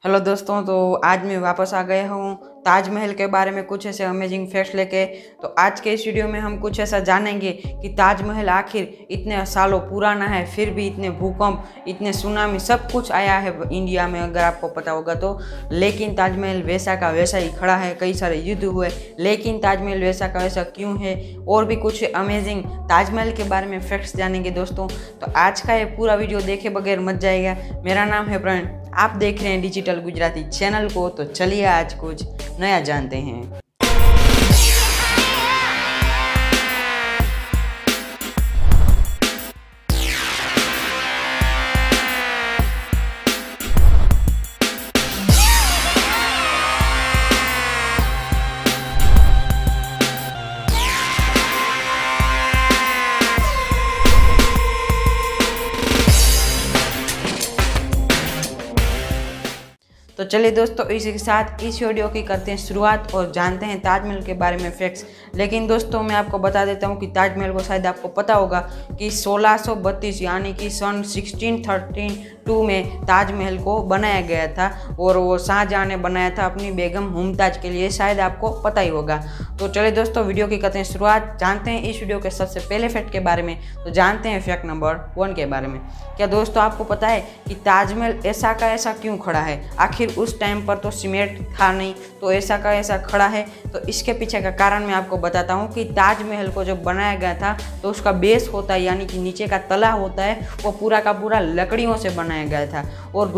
Hello दोस्तों, तो आज मैं वापस आ गया हूँ ताजमहल के बारे में कुछ ऐसे अमेजिंग फैक्ट्स लेके। तो आज के इस वीडियो में हम कुछ ऐसा जानेंगे कि ताजमहल आखिर इतने सालों पुराना है, फिर भी इतने भूकंप, इतने सुनामी सब कुछ आया है इंडिया में, अगर आपको पता होगा तो। लेकिन ताजमहल वैसा का वैसा ही खड़ा है। कई सारे युद्ध हुए, लेकिन ताजमहल वैसा का वैसा क्यों है, और भी कुछ अमेजिंग ताजमहल के बारे में फैक्ट्स जानेंगे दोस्तों। तो आज का ये पूरा वीडियो देखे बगैर मत जाएगा। मेरा नाम है प्रवीण, आप देख रहे हैं डिजिटल गुजराती चैनल को। तो चलिए आज कुछ नया जानते हैं। तो चलिए दोस्तों, इसी के साथ इस वीडियो की करते हैं शुरुआत और जानते हैं ताजमहल के बारे में फैक्ट्स। लेकिन दोस्तों मैं आपको बता देता हूँ कि ताजमहल को शायद आपको पता होगा कि 1632 यानी कि सन 1632 में ताजमहल को बनाया गया था, और वो शाहजहां ने बनाया था अपनी बेगम मुमताज़ के लिए, शायद आपको पता ही होगा। तो चलिए दोस्तों, वीडियो की करते हैं शुरुआत, जानते हैं इस वीडियो के सबसे पहले फैक्ट के बारे में। तो जानते हैं फैक्ट नंबर 1 के बारे में। क्या दोस्तों आपको पता है कि ताजमहल ऐसा का ऐसा क्यों खड़ा है? आखिर उस टाइम पर तो सीमेंट था नहीं, तो ऐसा का ऐसा खड़ा है। तो इसके पीछे का कारण मैं आपको बताता हूँ कि ताजमहल को जब बनाया गया था तो उसका बेस होता है, यानी कि नीचे का तला होता है, वो पूरा का पूरा लकड़ियों से बनाया गया था। और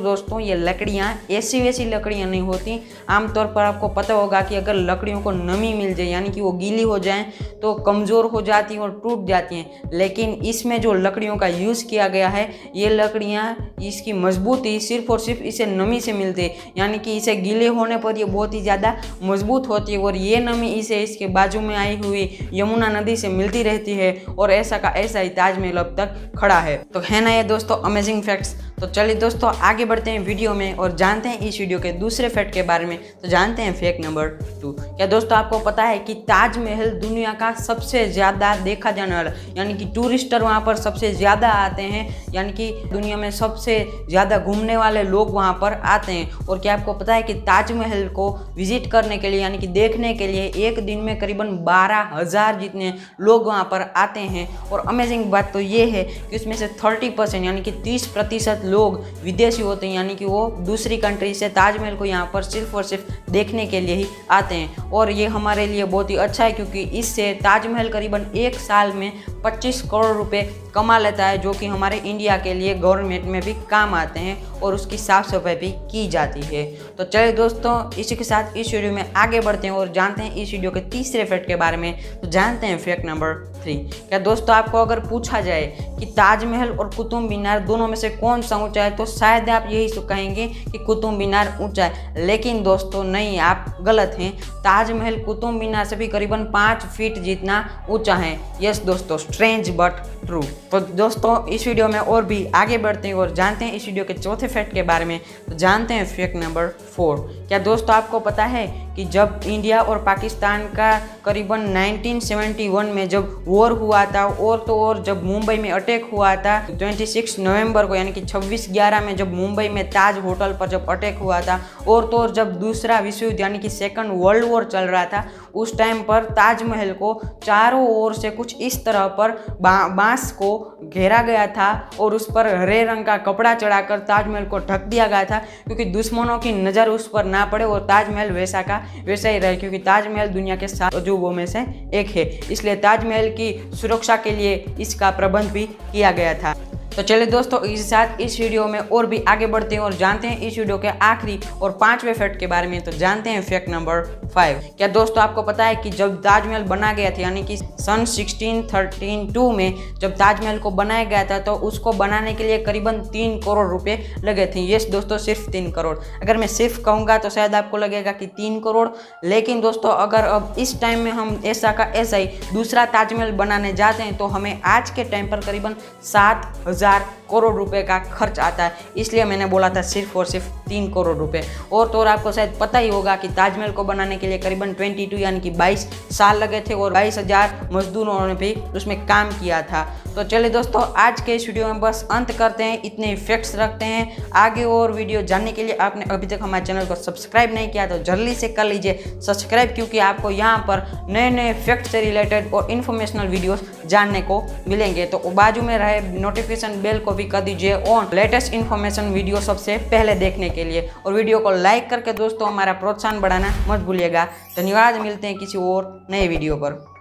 दोस्तों ये लकड़ियाँ ऐसी वैसी लकड़ियाँ नहीं होती। आमतौर पर आपको पता होगा कि अगर लकड़ियों को नमी मिल जाए, यानी कि वो गीली हो जाए, तो कमज़ोर हो जाती हैं और टूट जाती हैं। लेकिन इसमें जो लकड़ियों का यूज़ किया गया है, ये लकड़ियाँ, इसकी मजबूती सिर्फ और सिर्फ इसे नमी से मिलती है, यानी कि इसे गीले होने पर ये बहुत ही ज़्यादा मजबूत होती है। और ये नमी इसे इसके बाजू में आई हुई यमुना नदी से मिलती रहती है, और ऐसा का ऐसा ही ताजमहल अब तक खड़ा है। तो है ना ये दोस्तों अमेजिंग फैक्ट्स। तो चलिए दोस्तों आगे बढ़ते हैं वीडियो में और जानते हैं इस वीडियो के दूसरे फैक्ट के बारे में। तो जानते हैं फैक्ट नंबर 2। क्या दोस्तों आपको पता है कि ताजमहल दुनिया का सबसे ज़्यादा देखा जाने वाला, यानी कि टूरिस्टर वहाँ पर सबसे ज़्यादा आते हैं, यानी कि दुनिया में सबसे ज़्यादा घूमने वाले लोग वहाँ पर आते हैं। और क्या आपको पता है कि ताजमहल को विजिट करने के लिए, यानी कि देखने के लिए, एक दिन में करीबन 12,000 जितने लोग वहाँ पर आते हैं। और अमेजिंग बात तो ये है कि उसमें से 30% यानी कि 30% लोग विदेशी होते हैं, यानी कि वो दूसरी कंट्री से ताजमहल को यहाँ पर सिर्फ और सिर्फ देखने के लिए ही आते हैं। और ये हमारे लिए बहुत ही अच्छा है, क्योंकि इससे ताजमहल करीबन एक साल में 25 करोड़ रुपए कमा लेता है, जो कि हमारे इंडिया के लिए गवर्नमेंट में भी काम आते हैं, और उसकी साफ सफाई भी की जाती है। तो चलिए दोस्तों इसी के साथ इस वीडियो में आगे बढ़ते हैं और जानते हैं इस वीडियो के तीसरे फैक्ट के बारे में। तो जानते हैं फैक्ट नंबर 3। क्या दोस्तों आपको अगर पूछा जाए कि ताजमहल और कुतुब मीनार दोनों में से कौन सा ऊंचा है, तो शायद आप यही कहेंगे कि कुतुब मीनार ऊंचा है। लेकिन दोस्तों नहीं, आप गलत हैं। ताजमहल कुतुब मीनार से भी करीबन 5 फीट जितना ऊंचा है। यस दोस्तों, स्ट्रेंज बट ट्रू। तो दोस्तों इस वीडियो में और भी आगे बढ़ते हैं और जानते हैं इस वीडियो के चौथे फैक्ट के बारे में। तो जानते हैं फैक्ट नंबर 4। क्या दोस्तों आपको पता है कि जब इंडिया और पाकिस्तान का करीबन 1971 में जब वॉर हुआ था, और जब मुंबई में अटैक हुआ था 26 नवंबर को, यानी कि 26/11 में जब मुंबई में ताज होटल पर जब अटैक हुआ था, और जब दूसरा विश्व युद्ध यानी कि सेकंड वर्ल्ड वॉर चल रहा था, उस टाइम पर ताजमहल को चारों ओर से कुछ इस तरह पर बांस को घेरा गया था, और उस पर हरे रंग का कपड़ा चढ़ाकर ताजमहल को ढक दिया गया था, क्योंकि दुश्मनों की नज़र उस पर ना पड़े और ताजमहल वैसा का वैसा ही रहे। क्योंकि ताजमहल दुनिया के 7 अजूबों में से एक है, इसलिए ताजमहल की सुरक्षा के लिए इसका प्रबंध भी किया गया था। तो चलिए दोस्तों इसी साथ इस वीडियो में और भी आगे बढ़ते हैं और जानते हैं इस वीडियो के आखिरी और 5वें फैक्ट के बारे में। तो जानते हैं फैक्ट नंबर 5। क्या दोस्तों आपको पता है कि जब ताजमहल बना गया था, यानी कि सन 1632 में जब ताजमहल को बनाया गया था, तो उसको बनाने के लिए करीबन 3 करोड़ रुपए लगे थे। यस दोस्तों, सिर्फ 3 करोड़। अगर मैं सिर्फ कहूँगा तो शायद आपको लगेगा कि 3 करोड़, लेकिन दोस्तों अगर अब इस टाइम में हम ऐसा का ऐसा ही दूसरा ताजमहल बनाने जाते हैं, तो हमें आज के टाइम पर करीबन 7,000 करोड़ रुपए का खर्च आता है, इसलिए मैंने बोला था सिर्फ और सिर्फ 3 करोड़ रुपए। और तो और आपको शायद पता ही होगा कि ताजमहल को बनाने के लिए करीबन 22 यानी कि 22 साल लगे थे और 22,000 मजदूरों ने भी उसमें काम किया था। तो चलिए दोस्तों, आज के इस वीडियो में बस अंत करते हैं, इतने फैक्ट्स रखते हैं। आगे और वीडियो जानने के लिए आपने अभी तक हमारे चैनल को सब्सक्राइब नहीं किया तो जल्दी से कर लीजिए सब्सक्राइब, क्योंकि आपको यहाँ पर नए नए फैक्ट से रिलेटेड और इन्फॉर्मेशनल वीडियोस जानने को मिलेंगे। तो बाजू में रहे नोटिफिकेशन बेल को भी कर दीजिए ऑन, लेटेस्ट इन्फॉर्मेशन वीडियो सबसे पहले देखने के लिए। और वीडियो को लाइक करके दोस्तों हमारा प्रोत्साहन बढ़ाना मत भूलिएगा। धन्यवाद, मिलते हैं किसी और नए वीडियो पर।